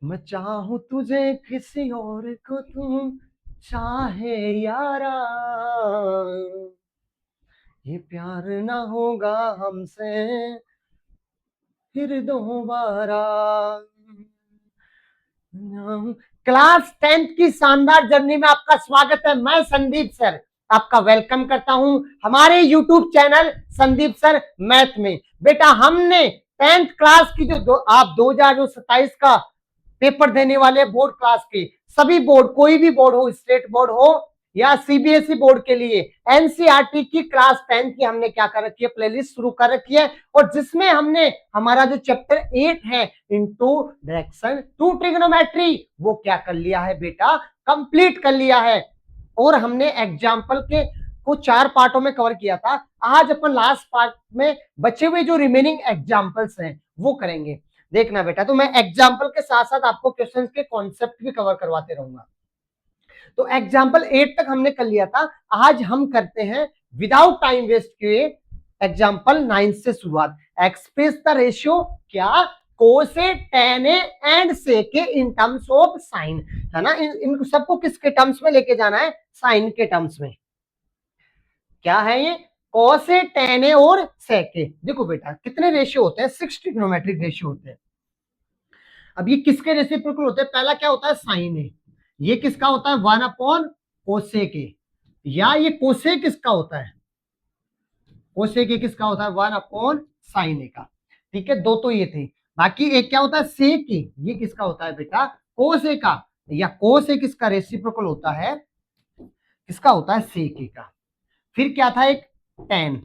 मैं चाहूं तुझे किसी और को तू चाहे यारा, ये प्यार ना होगा हमसे फिर दोबारा। क्लास 10th की शानदार जर्नी में आपका स्वागत है। मैं संदीप सर आपका वेलकम करता हूं हमारे YouTube channel Sandeep sir math में। बेटा हमने 10th क्लास की आप 2027 का पेपर देने वाले बोर्ड क्लास के सभी बोर्ड, कोई भी बोर्ड हो, स्टेट बोर्ड हो या सीबीएसई बोर्ड के लिए एनसीईआरटी की क्लास 10 की हमने क्या कर रखी है, प्लेलिस्ट शुरू कर रखी है। और जिसमें हमने हमारा जो चैप्टर 8 है इंट्रोडक्शन टू ट्रिग्नोमेट्री वो क्या कर लिया है बेटा, कंप्लीट कर लिया है। और हमने एग्जाम्पल के को 4 पार्टों में कवर किया था। आज अपन लास्ट पार्ट में बचे हुए जो रिमेनिंग एग्जाम्पल्स हैं वो करेंगे। देखना बेटा, तो मैं एग्जाम्पल के साथ साथ आपको क्वेश्चंस के कॉन्सेप्ट भी कवर करवाते रहूंगा। तो एग्जाम्पल 8 तक हमने कर लिया था। आज हम करते हैं विदाउट टाइम वेस्ट किए एग्जाम्पल 9 से शुरुआत। एक्सप्रेस द रेशियो क्या, कोसे, टेन एंड सेके इन टर्म्स ऑफ साइन, है ना। इन सबको किसके टर्म्स में लेके जाना है, साइन के टर्म्स में। क्या है ये, कोसे, टेन और सेके। देखो बेटा कितने रेशियो होते हैं, 6 ट्रिग्नोमेट्रिक रेशियो होते हैं। अब ये किसके रेसिप्रोकल होते हैं, पहला क्या होता है साइन ए, ये किसका होता है 1 अपॉन कोसेक ए, या ये कोसेक किसका होता है, कोसेक ए किसका होता है 1 अपॉन साइन ए का। ठीक है, दो तो ये थे। बाकी एक क्या होता है सेक ए, ये किसका होता है बेटा कोस ए का, या कोस ए किसका रेसिप्रोकल होता है, किसका होता है सेक ए का। फिर क्या था एक टेन,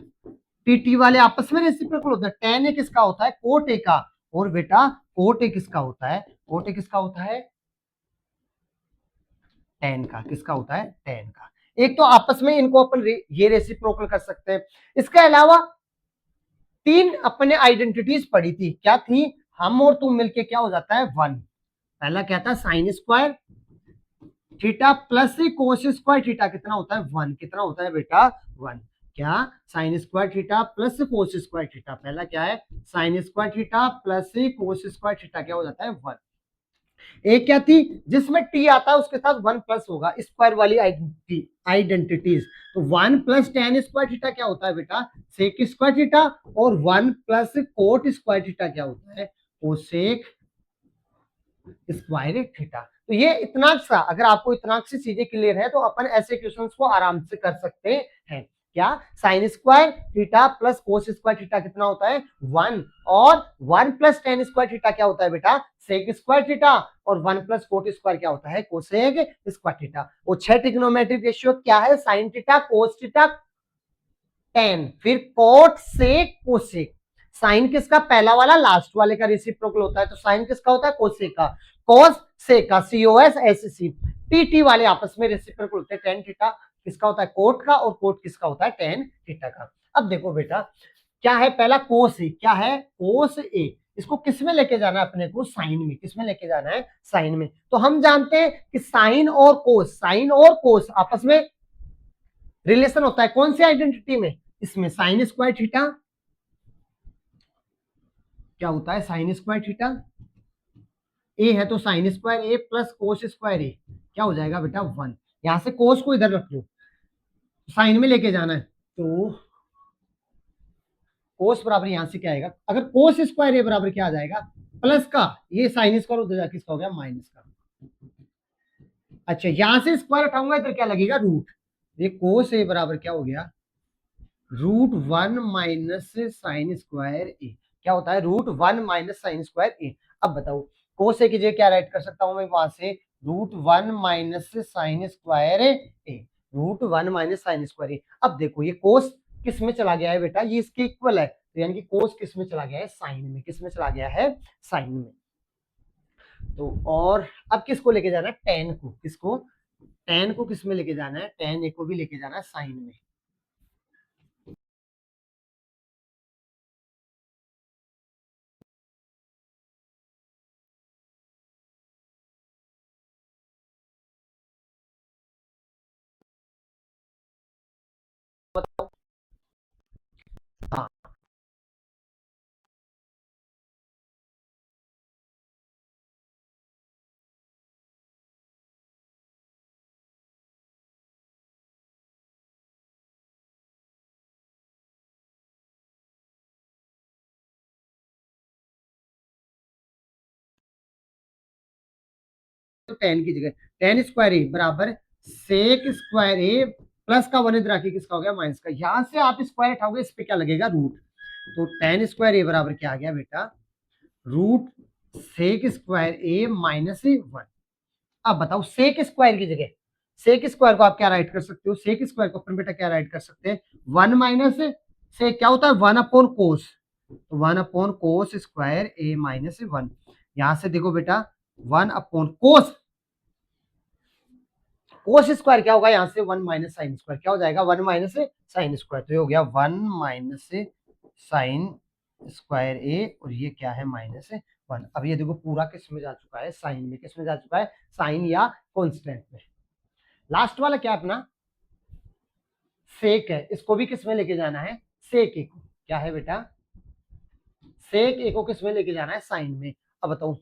टीटी वाले आपस में रेसिप्रोकल होता है। टेन ए किसका होता है कोट ए का, और बेटा कोट ए किसका होता है, कोट ए किसका होता है टेन का, किसका होता है टेन का। एक तो आपस में इनको अपन ये रेसिप्रोकल कर सकते हैं। इसके अलावा 3 अपने आइडेंटिटीज पड़ी थी, क्या थी, हम और तुम मिलके क्या हो जाता है 1। पहला क्या था sign square theta plus cos square theta, कितना होता है 1, कितना होता है बेटा 1। क्या, sign square theta plus cos square theta, पहला क्या है sign square theta plus cos square theta, क्या हो जाता है 1। एक क्या थी जिसमें टी आता है उसके साथ 1 प्लस होगा, स्क्वायर वाली आइडेंटिटीज। तो 1 प्लस टेन स्क्वायर थीटा क्या होता है बेटा सेक स्क्वायर थीटा, और 1 प्लस कोट स्क्वायर थीटा क्या होता है कोसेक स्क्वायर थीटा। तो ये इतना सा, अगर आपको इतना सी चीजें क्लियर है तो अपन ऐसे क्वेश्चंस को आराम से कर सकते हैं। क्या, sign square theta plus cos square theta कितना होता है 1, और 1 प्लस टेन स्क्वायर थीटा क्या होता है बेटा सेक स्क्वायर थीटा, और 1 प्लस कोट स्क्वायर क्या होता है कोसेक स्क्वायर थीटा। वो 6 ट्रिग्नोमेट्रिक रेशियो क्या है, sine theta cos theta tan, फिर कोट सेक कोसेक। साइन किसका, पहला वाला लास्ट वाले का रेसिप्रोकल होता है, तो साइन किसका होता है कोसेक का, कोस सेक का सीओएस एस सी। टी वाले आपस में रेसिप्रोकल होते हैं, टेन थीटा किसका होता है कोट का, और कोट किसका होता है टेन थीटा का। अब देखो बेटा क्या है, पहला कोस ए, क्या है कोस ए, इसको किस में लेके जाना है अपने को साइन में, किस में लेके जाना है साइन में। तो हम जानते हैं कि साइन और कोस, साइन और कोस आपस में रिलेशन होता है कौन सी आइडेंटिटी में, इसमें साइन स्क्वायर थीटा क्या होता है साइन स्क्वायर थीटा, ए है तो sign square A plus cos square A क्या हो जाएगा बेटा 1। यहां से कोस को इधर रख लो, साइन में लेके जाना है, तो कोस बराबर यहां से क्या आएगा, अगर कोस स्क्वायर ए बराबर क्या आ जाएगा प्लस का, ये साइन स्क्वायर उधर जाके इसका हो गया माइनस का। अच्छा यहां से स्क्वायर उठाऊंगा इधर क्या लगेगा रूट, ये कोस ए बराबर क्या हो गया √1 माइनस साइन स्क्वायर ए, क्या होता है √1 माइनस साइन स्क्वायर ए। अब बताओ कोस ए की जगह क्या राइट कर सकता हूं मैं वहां से √1 minus sine square A, √1 minus sine square A. अब देखो ये कोस किस में चला गया है बेटा, ये इसके इक्वल है, तो यानी कि कोस किस में चला गया है साइन में, किस में चला गया है साइन में। तो और अब किसको लेके जाना है टेन को, किसको टेन को किस में लेके जाना है, टेन ए को भी लेके जाना है साइन में। हाँ टेन की जगह टेन स्क्वायर ए बराबर सेक स्क्वायर ए प्लस का वन इधर आके किसका हो गया माइनस का। यहां से आप स्क्वायर उठाओगे इस पे क्या लगेगा रूट, तो टेन स्क्वायर ए बराबर क्या आ गया बेटा रूट सेक स्क्वायर ए माइनस वन। अब बताओ सेक स्क्वायर की जगह सेक स्क्वायर को आप क्या राइट कर सकते हो, सेक स्क्वायर को अपन बेटा क्या राइट कर सकते हैं वन माइनस से क्या होता है वन अपॉन कोस, तो वन अपॉन कोस स्क्वायर ए माइनस वन। यहां से देखो बेटा वन अपॉन कोस, कोस स्क्वायर क्या होगा यहाँ से वन माइनस साइन स्क्वायर क्या हो जाएगा वन माइनस साइन स्क्वायर, तो ये हो गया वन माइनस साइन स्क्वायर ए और ये क्या है माइनस वन। अब ये देखो पूरा किस में जा चुका है साइन में, किस में जा चुका है साइन या कॉन्स्टेंट में। लास्ट वाला क्या अपना सेक है, इसको भी किस में लेके जाना है सेक ए को, क्या है बेटा सेक ए को किस में लेके जाना है साइन में। अब बताओ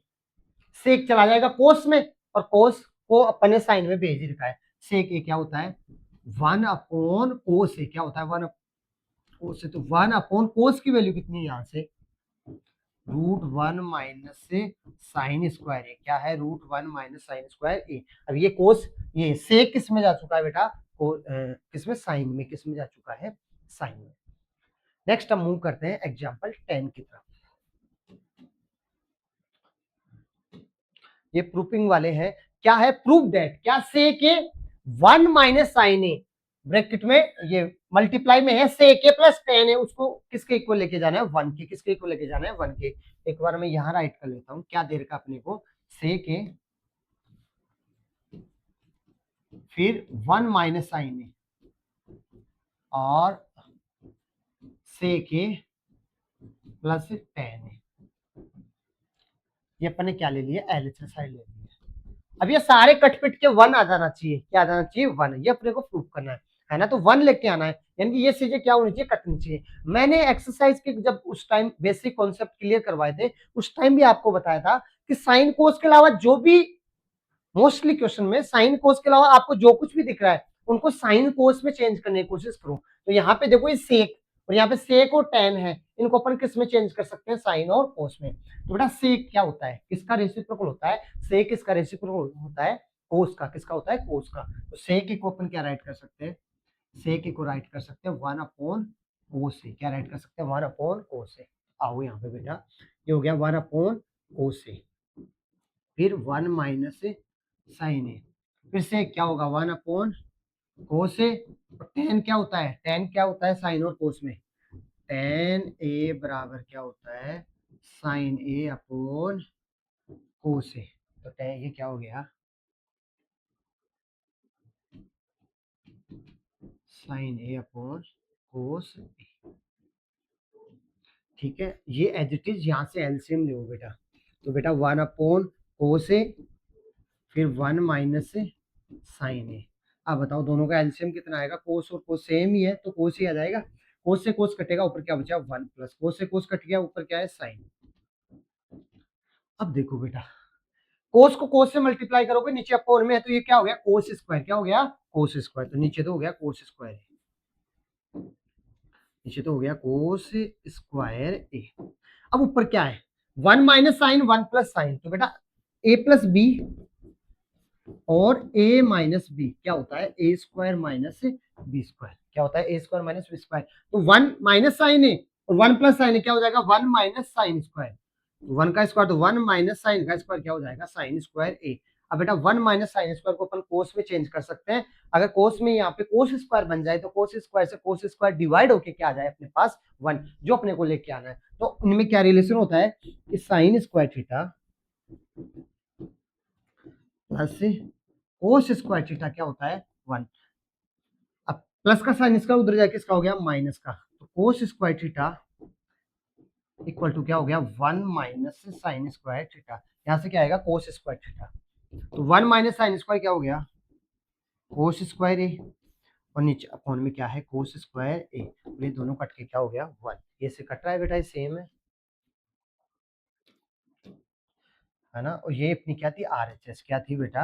सेक चला जाएगा कोस में और कोस को अपने साइन में भेज ही रखा है, सेक ए क्या होता है वन अपॉन कोस ए, क्या होता है वन कोस ए, तो वन अपॉन कोस की वैल्यू कितनी है यहाँ से root one minus sine square A, क्या है root one minus sine square A. अब ये कोस ये सेक किस में जा चुका है बेटा किसमें साइन में, किस में जा चुका है साइन में। नेक्स्ट हम मूव करते हैं एग्जांपल 10 की तरफ। ये प्रूफिंग वाले हैं, क्या है प्रूफ दैट क्या सेक ए one minus sign A bracket में ये मल्टीप्लाई में है सेक ए प्लस टेन है, उसको किसके इक्वल लेके जाना है वन के, किसके इक्वल लेके जाना है वन के। एक बार मैं यहां राइट कर लेता हूं क्या दे रखा अपने को सेक ए फिर वन माइनस साइन ए और सेक ए प्लस टेन ए, ये अपन ने क्या ले लिया एलएचएस साइड ले लिया। अब ये सारे कटपिट के वन आ जाना चाहिए, क्या आ जाना चाहिए वन, ये अपने को प्रूफ करना है ना, तो वन लेके आना है, यानी कि ये चीजें क्या होनी चाहिए कटनी चाहिए। मैंने एक्सरसाइज के जब उस टाइम बेसिक कॉन्सेप्ट क्लियर करवाए थे उस टाइम भी आपको बताया था कि साइन कोस के अलावा जो भी मोस्टली क्वेश्चन में साइन कोस के अलावा आपको जो कुछ भी दिख रहा है उनको साइन कोस में चेंज करने की कोशिश करो। तो यहाँ पे देखो ये सेक और यहाँ पे सेक और टेन है, इनको अपन किस में चेंज कर सकते हैं साइन और कोस में। तो बेटा सेक क्या होता है किसका रेसिप्रोकल होता है, सेक इसका रेसिप्रोकल होता है कोस का, किसका होता है कोस का। तो सेक को अपन क्या राइट कर सकते हैं सेक को राइट कर सकते हैं वन अपॉन कोस से, क्या राइट कर सकते हैं वन अपॉन कोस से। आओ यहाँ पे बेटा ये हो गया वन अपॉन कोस से फिर वन माइनस साइन ए, फिर से क्या होगा वन अपॉन कोस ए, टेन क्या होता है टेन क्या होता है साइन और कोस में, टेन ए बराबर क्या होता है साइन ए अपॉन कोस ए। तो टेन ये क्या हो गया sign A upon cos A, ठीक है। ये एज इट इज यहाँ से एलसीएम लो बेटा, तो बेटा वन अपॉन कोस ए फिर वन माइनस साइन ए। अब बताओ दोनों का एलसीएम कितना आएगा, कोस और कोस सेम ही है तो कोस ही आ जाएगा, कोस से कोस कटेगा ऊपर क्या बचा वन प्लस कोस से कोस कट गया ऊपर क्या है साइन। अब देखो बेटा कोस को कोस से मल्टीप्लाई करोगे नीचे अपॉन में है तो ये क्या हो गया कोस स्क्वायर, क्या हो गया कोस स्क्वायर, तो नीचे तो हो गया कोस स्क्वायर, नीचे तो हो गया कोस स्क्वायर ए। अब ऊपर क्या है one minus sine one plus sign, तो बेटा ए प्लस बी और a माइनस बी क्या होता है ए स्क्वायर माइनस बी स्क्वायर, क्या होता है ए स्क्वायर माइनस बी स्क्वायर। तो वन माइनस साइन है और वन प्लस साइन है क्या हो जाएगा one minus sine square, one का स्क्वायर तो वन माइनस साइन का स्क्वायर क्या हो जाएगा साइन स्क्वायर ए। अब बेटा वन माइनस साइन स्क्वायर को अपन कोस में चेंज कर सकते हैं, अगर कोस में यहाँ पे कोस स्क्वायर बन जाए तो कोस स्क्वायर से कोस स्क्वायर डिवाइड होके क्या आ जाए अपने पास वन, जो अपने को लेके आना है। तो इनमें क्या रिलेशन होता है कि sign square theta plus cos square theta क्या होता है वन। अब प्लस का साइन इसका उधर जाके इसका हो गया माइनस का, तो cos square theta equal to क्या हो गया one minus sine square theta, यहां से क्या आएगा कोस स्क्वायर थीटा, तो वन माइनस साइन स्क्वायर क्या हो गया कोस स्क्वायर ए और नीचे अपॉन में क्या है कोस स्क्वायर ए, ये दोनों कट के क्या हो गया वन, ये से कट रहा है बेटा ये सेम है ना। और ये अपनी क्या थी आरएचएस, क्या थी बेटा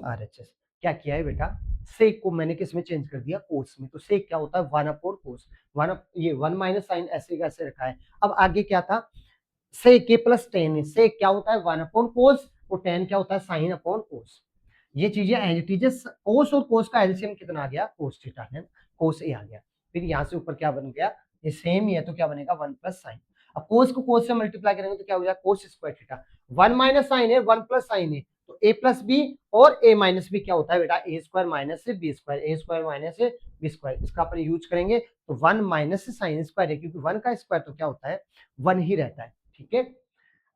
आरएचएस। क्या किया है बेटा सेक को मैंने किस में चेंज कर दिया कोस में, तो सेक क्या होता है वन अपॉन कोस, वन ये वन माइनस साइन ऐसे कैसे रखा है। अब आगे क्या था सेक ए प्लस टेन, सेक क्या होता है वन अपॉन कोस वो tan क्या होता है, साइन अपॉन कोस। ये चीजें एज इट इज, कोस और कोस का एलसीएम कितना आ गया, कोस थीटा है, कोस ए आ गया। फिर यहाँ से ऊपर क्या बन गया, ये सेम ही है तो क्या बनेगा, 1 प्लस साइन। अब कोस को कोस से मल्टीप्लाई करेंगे तो क्या हो जाएगा, cos square theta. 1 minus sine है, 1 प्लस साइन है, तो ए प्लस बी और ए माइनस बी क्या होता है बेटा, ए स्क्वायर माइनस बी स्क्वायर, ए स्क्वायर माइनस बी स्क्वायर। इसका अपन यूज करेंगे तो 1 माइनस साइन स्क्वायर है, क्योंकि 1 का स्क्वायर तो क्या होता है, 1 ही रहता है। ठीक है,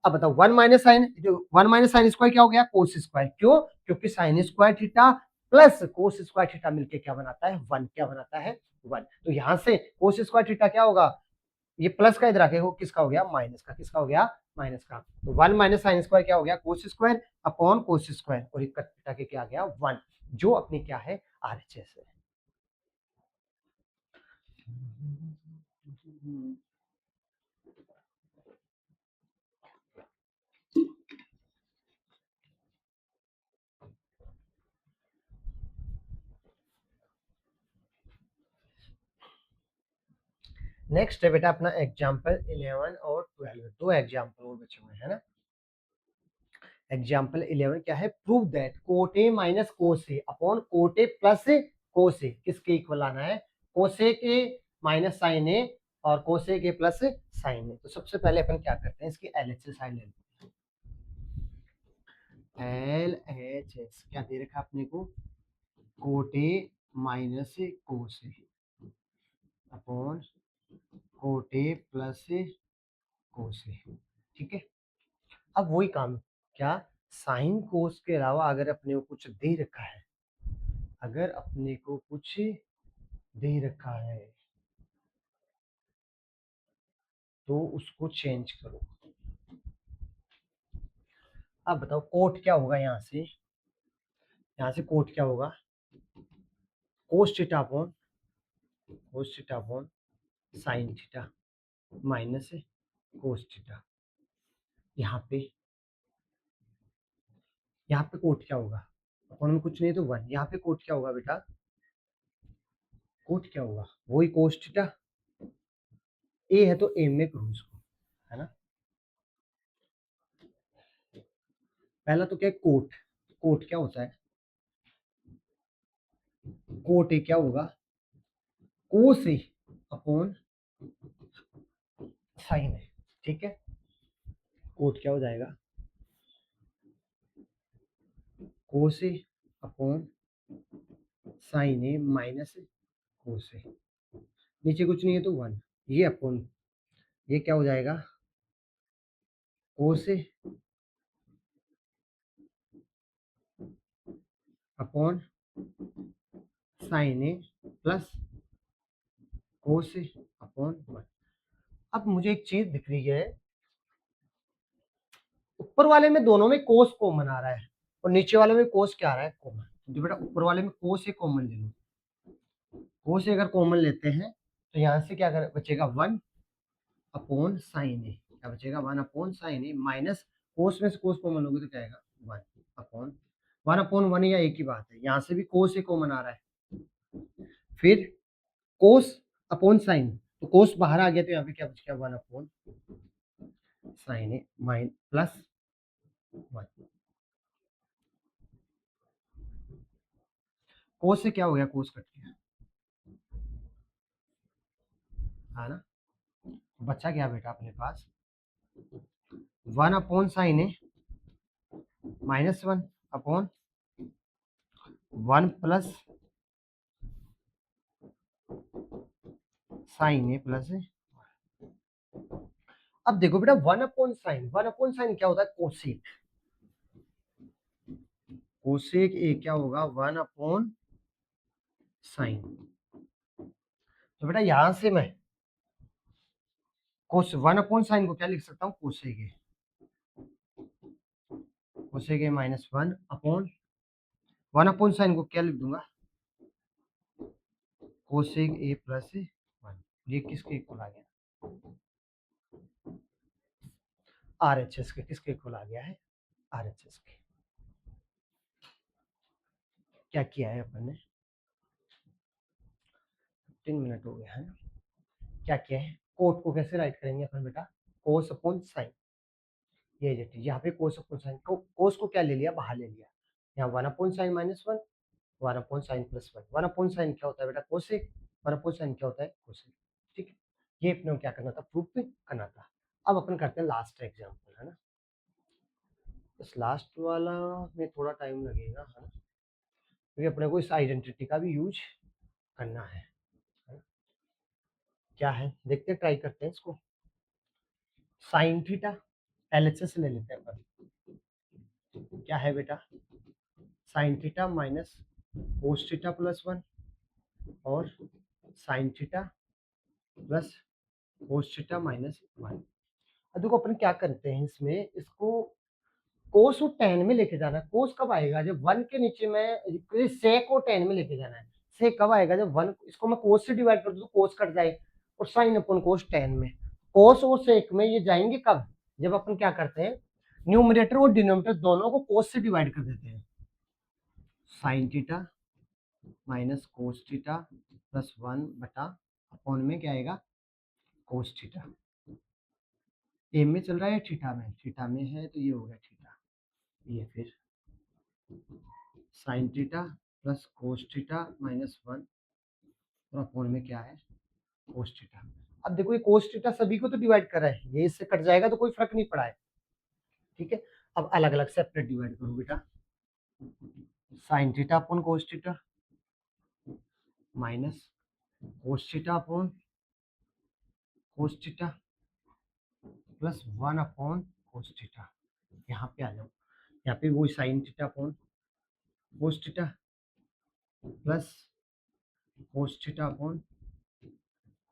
अब बताओ 1 माइनस साइन स्क्वायर क्या हो गया, कोस स्क्वायर। क्यों, क्योंकि sign square theta plus cos square theta मिलके क्या बनाता है, 1। क्या बनाता है, 1। तो यहां से कोस स्क्वायर थीटा क्या होगा, ये प्लस का इधर आके वो किसका हो गया, माइनस का। किसका हो गया, माइनस का। तो 1 माइनस साइन स्क्वायर क्या हो गया, cos square upon cos square, और एक थीटा के क्या आ गया, 1, जो अपनी क्या है, आरएचएस है। नेक्स्ट है बेटा अपना एग्जाम्पल 11 और 12, दो एग्जाम्पल और बचे हुए हैं ना। एग्जाम्पल 11 क्या है, prove that cot A minus cos A upon cot A plus cos A किसके इक्वल आना है, कोसे के माइनस साइन ए और कोसे के प्लस साइन ए। तो सबसे पहले अपन क्या करते हैं, इसकी एलएचएस साइन ले लेते हैं। एलएचएस क्या दे रखा अपने को, cot A minus cos A upon cot A plus cos A. ठीक है, अब वही काम, क्या साइन कोस के अलावा अगर अपने को कुछ दे रखा है, अगर अपने को कुछ दे रखा है तो उसको चेंज करो। अब बताओ कोट क्या होगा, यहाँ से कोट क्या होगा, cos theta upon sine theta minus cos theta. यहाँ पे कोट क्या होगा, अपॉन में कुछ नहीं तो 1। यहाँ पे कोट क्या होगा बेटा, कोट क्या होगा, वही कोस थीटा। ए है तो ए में करो इसको, है ना। पहला तो क्या है, कोट। कोट क्या होता है, कोट ए क्या होगा, कोस ए अपॉन साइन है। ठीक है, कोट क्या हो जाएगा, कोस A upon sine A minus cos ए। नीचे कुछ नहीं है तो 1, ये अपॉन ये क्या हो जाएगा, कोस A upon sine A plus cos A upon 1। अब मुझे एक चीज दिख रही है, ऊपर वाले में दोनों में कोस कॉमन आ रहा है और नीचे वाले में कोस क्या आ रहा है, कॉमन। तो बेटा ऊपर वाले में कोस ए कॉमन ले लो, कोस ए अगर कॉमन लेते हैं तो यहां से क्या बचेगा, 1 अपॉन साइन ए। क्या बचेगा, 1 अपॉन साइन ए माइनस कोस में से कोस कॉमन लोगे तो क्या आएगा, 1 अपॉन 1 या एक ही बात है, यहाँ से भी कोस ए कॉमन आ रहा है। फिर कोस अपॉन साइन, तो कोस बाहर आ गया तो यहाँ पे क्या बच गया, 1 अपॉन साइन ए माइन प्लस 1। कोस से क्या हो गया, कोस कट गया, है ना। बचा क्या बेटा अपने पास, 1 अपॉन साइन ए माइनस 1 अपॉन 1 प्लस साइन ए प्लस। अब देखो बेटा 1 अपॉन साइन क्या होता है, कोसेक। कोसेक ए क्या होगा, 1 अपॉन साइन। तो बेटा यहां से मैं कोस 1 अपॉन साइन को क्या लिख सकता हूँ, कोसेक ए। कोसेक ए माइनस 1 अपॉन साइन को क्या लिख दूंगा, कोसेक ए प्लस 1। ये किसके इक्वल आ गया, आरएचएस के। किसके इक्वल आ गया है, आरएचएस के। क्या किया है अपन ने, 3 मिनट हो गया है ना। क्या किया है, कोट को कैसे राइट करेंगे अपन बेटा, कोस अपॉन साइन। ये जेट यहाँ पे कोस अपॉन साइन को, कोस को क्या ले लिया, बाहर ले लिया, यहाँ 1 upon sine -1, 1 upon sine +1, 1 upon sine क्या होता है बेटा, कोसेक, 1 अपॉन साइन क्या होता है, कोसेक। ठीक है, ये अपने को क्या करना था, प्रूफ करना था। अब अपन करते हैं लास्ट एग्जाम्पल, है ना। इस लास्ट वाला में थोड़ा टाइम लगेगा, है ना, क्योंकि अपने को इस आइडेंटिटी का भी यूज करना है ना? क्या है देखते हैं, ट्राई करते हैं इसको। साइन थीटा एलएचएस ले लेते हैं अपन, क्या है बेटा, sine theta minus cos theta +1 और sine theta plus cos theta -1। अब देखो अपन क्या करते हैं इसमें, इसको कोस को टेन में लेके जाना है। कोस कब आएगा, जब 1 के नीचे में सेक को टेन में लेके जाना है। सेक कब आएगा, जब 1, इसको मैं कोस से डिवाइड कर दूं तो कोस कट जाए, और साइन अपन कोस टेन में। कोस और सेक में ये जाएंगे कब, जब अपन क्या करते हैं, न्यूमरेटर और डिनोमिनेटर दोनों को कोस से डिवाइड कर देते हैं। Sine theta minus cos theta +1 बटा अपॉन में क्या आएगा, कोस थीटा। ए में चल रहा है थीटा में है, तो ये हो गया थीटा, ये फिर sine theta plus cos theta -1 और अपॉन में क्या है, कोस थीटा। अब देखो ये कोस थीटा सभी को तो डिवाइड कर रहा है, ये इससे कट जाएगा तो कोई फर्क नहीं पड़ा है। ठीक है, अब अलग अलग सेपरेट डिवाइड करो बेटा, sine theta upon cos theta minus cos theta upon cos theta +1 upon cos theta. यहाँ पे आ जाओ, यहाँ पे वही sine theta upon cos theta plus cos theta upon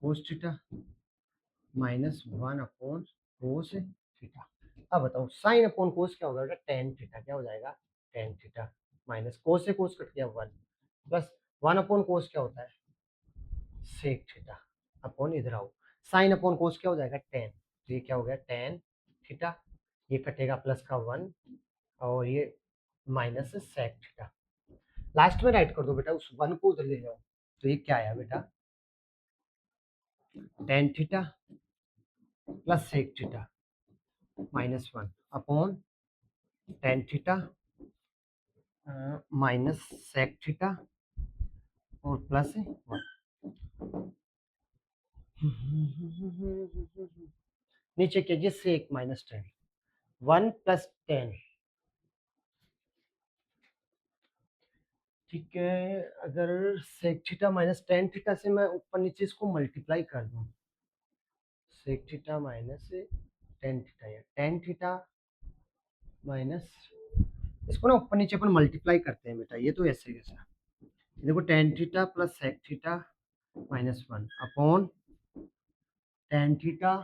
cos theta -1 upon cos theta. अब बताओ साइन अपॉन कोस क्या होगा बेटा, टेन थीटा, क्या हो जाएगा, टेन थीटा माइनस कोस से कोस कट गया 1 प्लस 1 अपॉन कोस क्या होता है, सेक थीटा अपॉन, इधर आओ, साइन अपॉन कोस क्या हो जाएगा, टेन, तो ये क्या हो गया, टेन थीटा, ये कटेगा प्लस का 1 और ये माइनस सेक थीटा। लास्ट में राइट कर दो बेटा, उस 1 को उधर ले जाओ, तो ये क्या आया बेटा, tan theta plus sec theta -1 upon tan theta minus sec theta और प्लस 1। नीचे कीजिए सेक -10, 1 + 10। ठीक है, अगर सेक थीटा -10 थीटा से मैं ऊपर नीचे इसको मल्टीप्लाई कर दूं, सेक थीटा -10 थीटा या टेन थीटा माइनस, इसको ना ऊपर नीचे अपन मल्टीप्लाई करते हैं बेटा, ये तो ऐसे कैसा, देखो tan theta plus sec theta -1 upon tan theta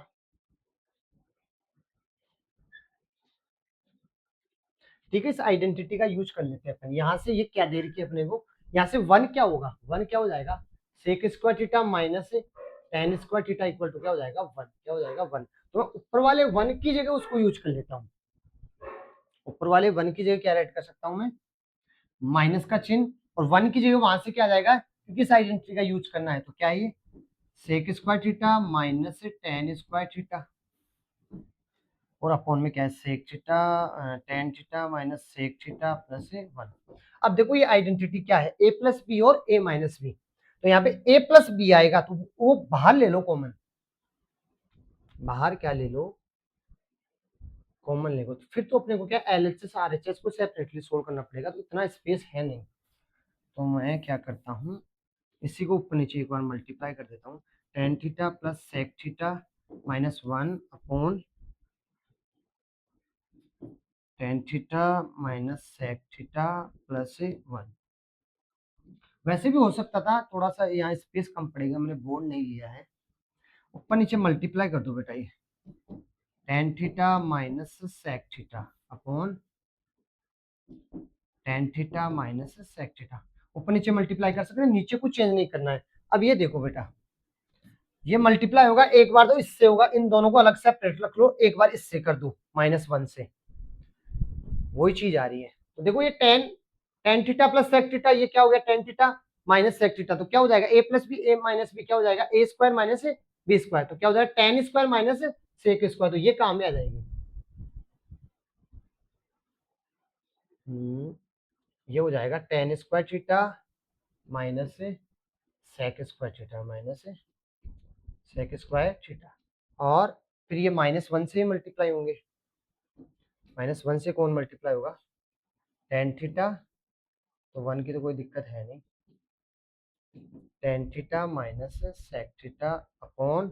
ठीक है। इस आइडेंटिटी का यूज कर लेते हैं अपन, यहाँ से ये क्या दे रखी है अपने को, यहाँ से 1 क्या होगा, 1 क्या हो जाएगा, sec square theta minus tan square theta equal to क्या हो जाएगा, 1, क्या हो जाएगा 1। तो मैं ऊपर वाले 1 की जगह उसको यूज कर लेता हूँ, ऊपर वाले 1 की जगह क्या राइट कर सकता हूँ मैं, माइनस का चिन्ह, और 1 की जगह वहां से क्या आ जाएगा, क्योंकि इस आइडेंटिटी का यूज करना है, तो क्या है ये, sec square theta minus tan square theta और अपॉन में क्या है, sec theta tan theta minus sec theta plus 1। अब देखो ये आइडेंटिटी क्या है, a प्लस बी और a माइनस बी, तो यहाँ पे a प्लस बी आएगा तो वो बाहर ले लो कॉमन, बाहर क्या ले लो, कॉमन ले लो, तो फिर तो अपने को क्या एलएचएस आरएचएस को सेपरेटली सोल्व करना पड़ेगा, तो इतना स्पेस है नहीं, तो मैं क्या करता हूँ, इसी को ऊपर नीचे एक बार मल्टीप्लाई कर देता हूँ, tan theta plus sec theta -1 upon tan theta minus sec theta plus 1। वैसे भी हो सकता था, थोड़ा सा यहाँ स्पेस कम पड़ेगा, मैंने बोर्ड नहीं लिया है, ऊपर नीचे मल्टीप्लाई कर दो बेटा, ये tan theta minus sec theta upon tan theta minus sec theta, ऊपर नीचे मल्टीप्लाई कर सकते हैं, नीचे कुछ चेंज नहीं करना है। अब ये देखो बेटा, ये मल्टीप्लाई होगा एक बार तो इससे होगा, इन दोनों को अलग सेपरेट रख लो, एक बार इससे कर दो -1 से, वही चीज आ रही है। तो देखो ये tan theta plus sec theta, ये क्या हो गया, tan theta minus sec theta, तो क्या हो जाएगा, a plus B A minus B क्या हो जाएगा, a square minus B square, तो क्या हो जाएगा tan square minus sec square, तो ये काम में आ जाएगी। ये हो जाएगा tan square theta minus sec square theta minus sec square theta, और फिर ये -1 से मल्टीप्लाई होंगे। -1 से कौन मल्टीप्लाई होगा? टेन थीटा, तो 1 की तो कोई दिक्कत है नहीं, tan theta minus sec theta upon,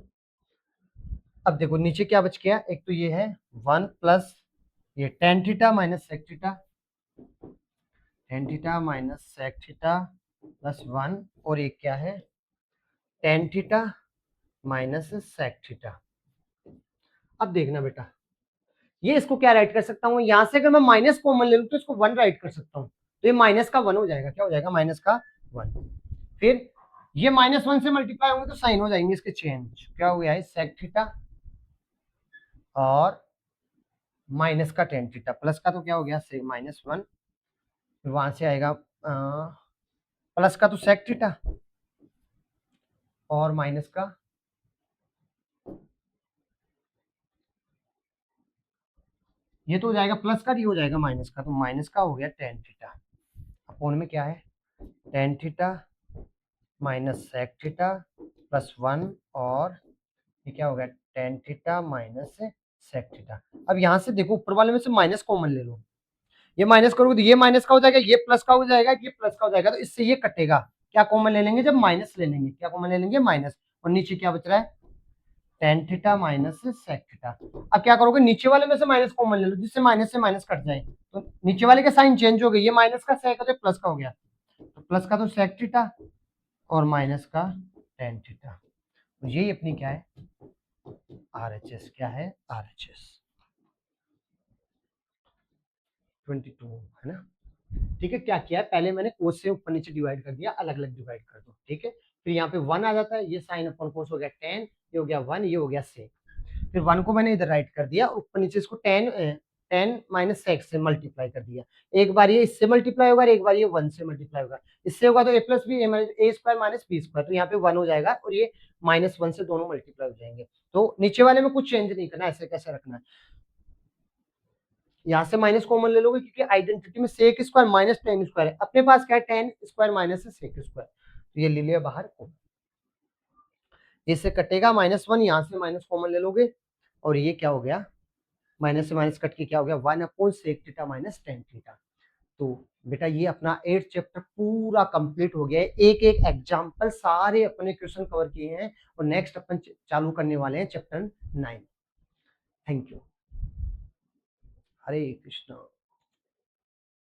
अब देखो नीचे क्या बच गया, एक तो ये है 1 प्लस ये tan theta minus sec theta, tan theta minus sec theta plus 1, और एक क्या है tan theta minus sec theta. अब देखना बेटा, ये इसको क्या राइट कर सकता हूँ, यहां से अगर मैं माइनस कॉमन ले लूं तो इसको 1 राइट कर सकता हूँ, तो ये माइनस का 1 हो जाएगा, क्या हो जाएगा माइनस का 1। फिर ये -1 से मल्टीप्लाई होंगे तो साइन हो जाएंगे इसके चेंज, क्या हो गया है सेक थीटा और माइनस का टेन थीटा, प्लस का तो क्या हो गया से -1, वहां से आएगा प्लस का तो सेक थीटा और माइनस का ये तो हो जाएगा प्लस का, ये हो जाएगा माइनस का, तो माइनस का हो गया टेन थीटा अपोन में क्या है tan theta minus sec theta plus 1, और ये क्या हो गया tan theta minus sec theta. अब यहां से देखो ऊपर वाले में से माइनस कॉमन ले लो, ये माइनस करोगे तो ये माइनस का हो जाएगा, ये प्लस का हो जाएगा, ये प्लस का हो जाएगा, तो इससे ये कटेगा, क्या कॉमन ले लेंगे जब माइनस ले लेंगे, क्या कॉमन ले लेंगे माइनस, और नीचे क्या बच रहा है tan theta minus sec theta. अब क्या करोगे नीचे वाले में से माइनस कॉमन ले लो, जिससे माइनस से माइनस कट जाए, तो नीचे वाले का साइन चेंज हो गया, ये माइनस का सेक है तो प्लस का हो गया, तो प्लस का तो सेक थीटा और माइनस का टेन थीटा, तो यही अपनी क्या है RHS, क्या है RHS 22 है ना। ठीक है, क्या किया है पहले मैंने कोस से ऊपर नीचे डिवाइड कर दिया, अलग अलग डिवाइड कर दो, ठीक है। फिर यहाँ पे 1 आ जाता है, ये साइन अपन कोस हो गया 10, ये हो गया 1, ये हो गया सेक, फिर 1 को मैंने इधर राइट कर दिया, ऊपर नीचे इसको 10 माइनस सेक से मल्टीप्लाई कर दिया, एक बार ये इससे मल्टीप्लाई होगा, एक बार ये 1 से मल्टीप्लाई होगा, इससे होगा तो ए प्लस बी ए स्क्वायर माइनस बी स्क्वायर, तो यहाँ पे 1 हो जाएगा और ये -1 से दोनों मल्टीप्लाई हो जाएंगे, तो नीचे वाले में कुछ चेंज नहीं करना, ऐसे कैसे रखना है, यहाँ से माइनस कॉमन ले लोगे क्योंकि आइडेंटिटी में sec square minus tan square है, अपने पास क्या है tan square minus sec square, तो ये ले लिया बाहर, इससे कटेगा -1, यहाँ से माइनस कॉमन ले लोगे और ये क्या हो गया माइनस से माइनस कट के क्या हो गया 1 upon sec theta minus tan theta. तो बेटा ये अपना 8 चैप्टर पूरा कंप्लीट हो गया है, एक एक एग्जाम्पल सारे अपने क्वेश्चन कवर किए हैं, और नेक्स्ट अपन चालू करने वाले हैं chapter 9। Thank you, Hare Krishna.